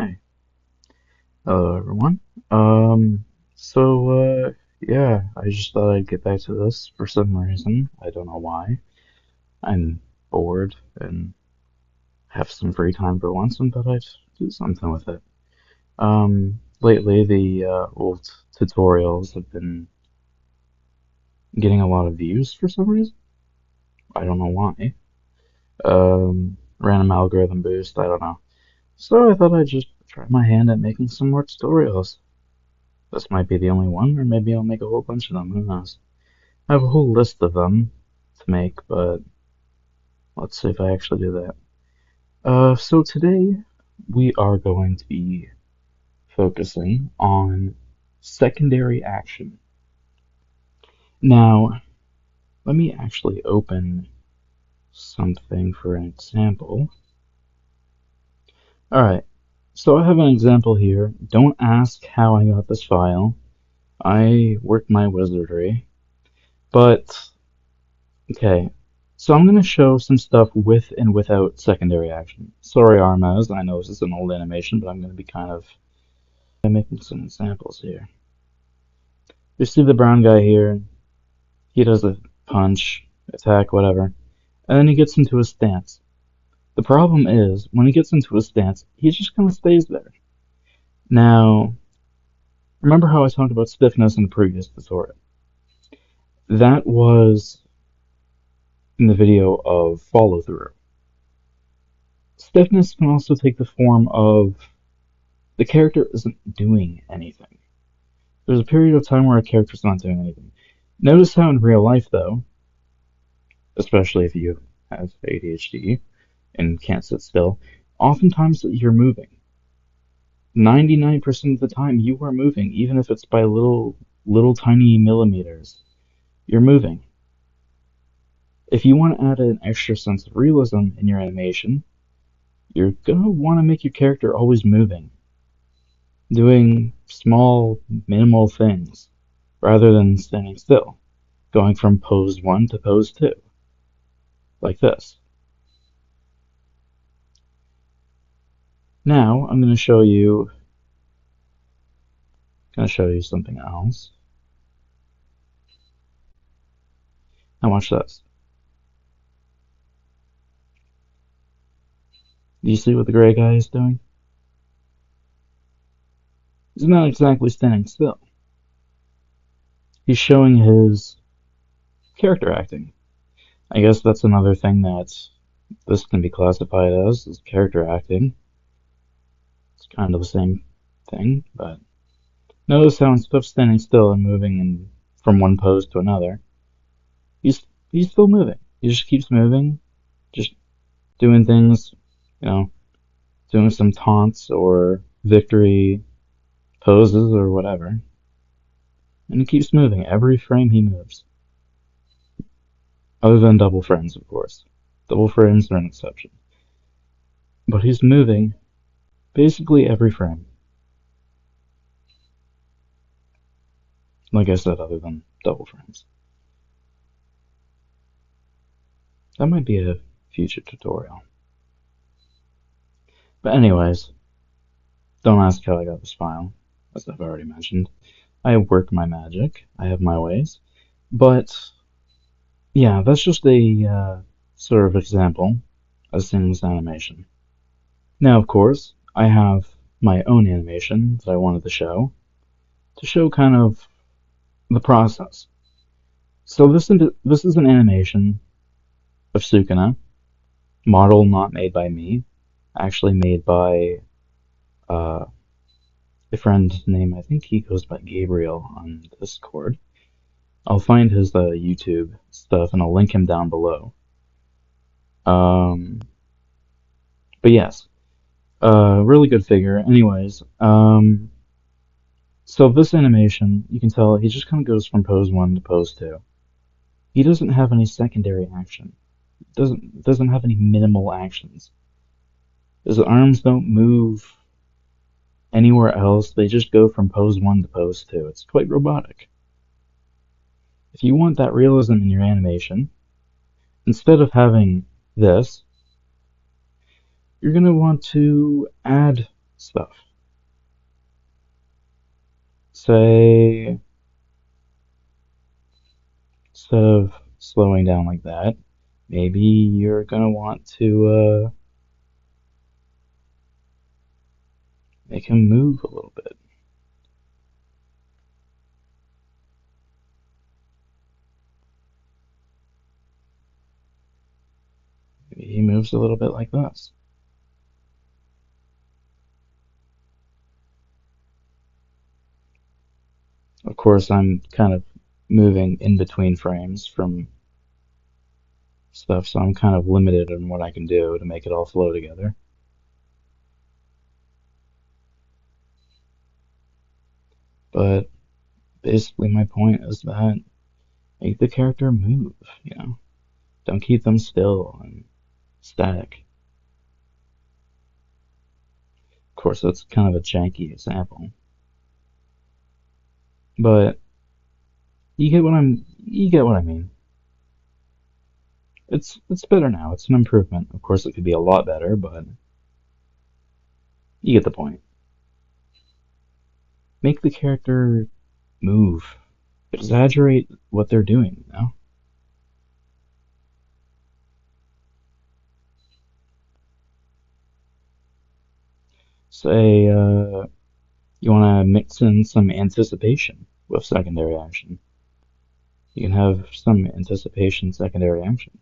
Hi. Hello, everyone. Um, yeah, I just thought I'd get back to this for some reason. I don't know why. I'm bored and have some free time for once and thought I'd do something with it. Lately the old tutorials have been getting a lot of views for some reason. I don't know why. Random algorithm boost, I don't know. So I thought I'd just try my hand at making some more tutorials. This might be the only one, or maybe I'll make a whole bunch of them, who knows. I have a whole list of them to make, but let's see if I actually do that. So today we are going to be focusing on secondary action. Now, let me actually open something for an example. Alright, so I have an example here. Don't ask how I got this file. I work my wizardry. But okay, so I'm going to show some stuff with and without secondary action. Sorry, Armaz, I know this is an old animation, but I'm going to be kind of making some examples here. You see the brown guy here, he does a punch, attack, whatever, and then he gets into a stance. The problem is, when he gets into a stance, he just kind of stays there. Now, remember how I talked about stiffness in the previous tutorial? That was in the video of follow through. Stiffness can also take the form of the character isn't doing anything. There's a period of time where a character's not doing anything. Notice how in real life, though, especially if you have ADHD and can't sit still, oftentimes you're moving. 99% of the time you are moving, even if it's by little tiny millimeters. You're moving. If you want to add an extra sense of realism in your animation, you're going to want to make your character always moving, doing small, minimal things, rather than standing still, going from pose 1 to pose 2, like this. Now, I'm going to show you something else. Now watch this. Do you see what the gray guy is doing? He's not exactly standing still. He's showing his character acting. I guess that's another thing that this can be classified as, is character acting. It's kind of the same thing, but notice how instead of standing still and moving from one pose to another, he's still moving. He just keeps moving, just doing things, doing some taunts or victory poses or whatever. And he keeps moving every frame he moves. Other than double frames, of course. Double frames are an exception. But he's moving basically every frame. Like I said, other than double frames. That might be a future tutorial. But anyways, don't ask how I got this file, as I've already mentioned. I work my magic. I have my ways. But yeah, that's just a sort of example as seen in this animation. Now, of course, I have my own animation that I wanted to show kind of the process. So this is an animation of Sukuna, model not made by me, actually made by a friend named, I think he goes by Gabriel on Discord. I'll find his YouTube stuff and I'll link him down below. But yes, really good figure. Anyways, so this animation, you can tell he just kind of goes from pose 1 to pose 2. He doesn't have any secondary action. Doesn't have any minimal actions. His arms don't move anywhere else. They just go from pose 1 to pose 2. It's quite robotic. If you want that realism in your animation, instead of having this, you're going to want to add stuff. Say, instead of slowing down like that, maybe you're gonna want to make him move a little bit. Maybe he moves a little bit like this. Of course, I'm kind of moving in between frames from stuff, so I'm kind of limited on what I can do to make it all flow together. But basically, my point is that make the character move, you know? Don't keep them still and static. Of course, that's kind of a janky example, but you get what I mean. It's better now. It's an improvement. Of course, it could be a lot better, but you get the point. Make the character move. Exaggerate what they're doing, you know? Say, you want to mix in some anticipation with secondary action. You can have some anticipation secondary action.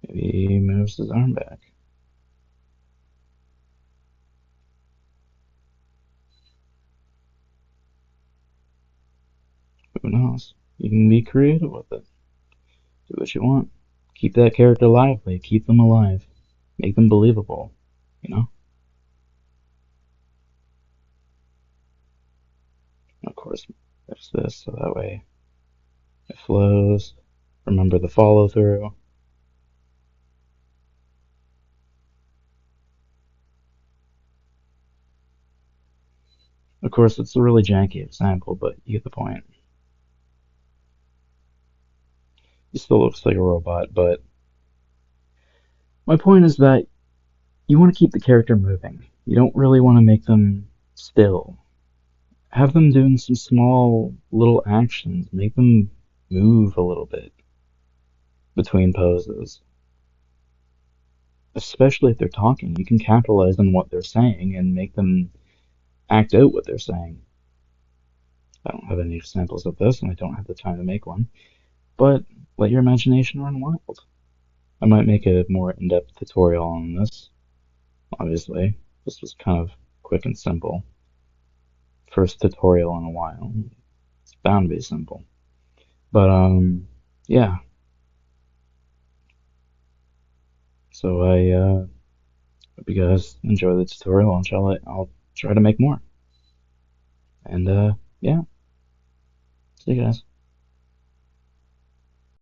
Maybe he moves his arm back. Who knows? You can be creative with it. Do what you want. Keep that character lively. Keep them alive. Make them believable. You know? Of course, there's this, so that way it flows. Remember the follow through. Of course, it's a really janky example, but you get the point. He still looks like a robot, but my point is that you want to keep the character moving. You don't really want to make them still. Have them doing some small little actions. Make them move a little bit between poses. Especially if they're talking, you can capitalize on what they're saying and make them act out what they're saying. I don't have any examples of this, and I don't have the time to make one, but let your imagination run wild. I might make a more in-depth tutorial on this, obviously. This was kind of quick and simple. First tutorial in a while. It's bound to be simple. But, yeah. So hope you guys enjoy the tutorial. I'll try to make more. And, yeah. See you guys.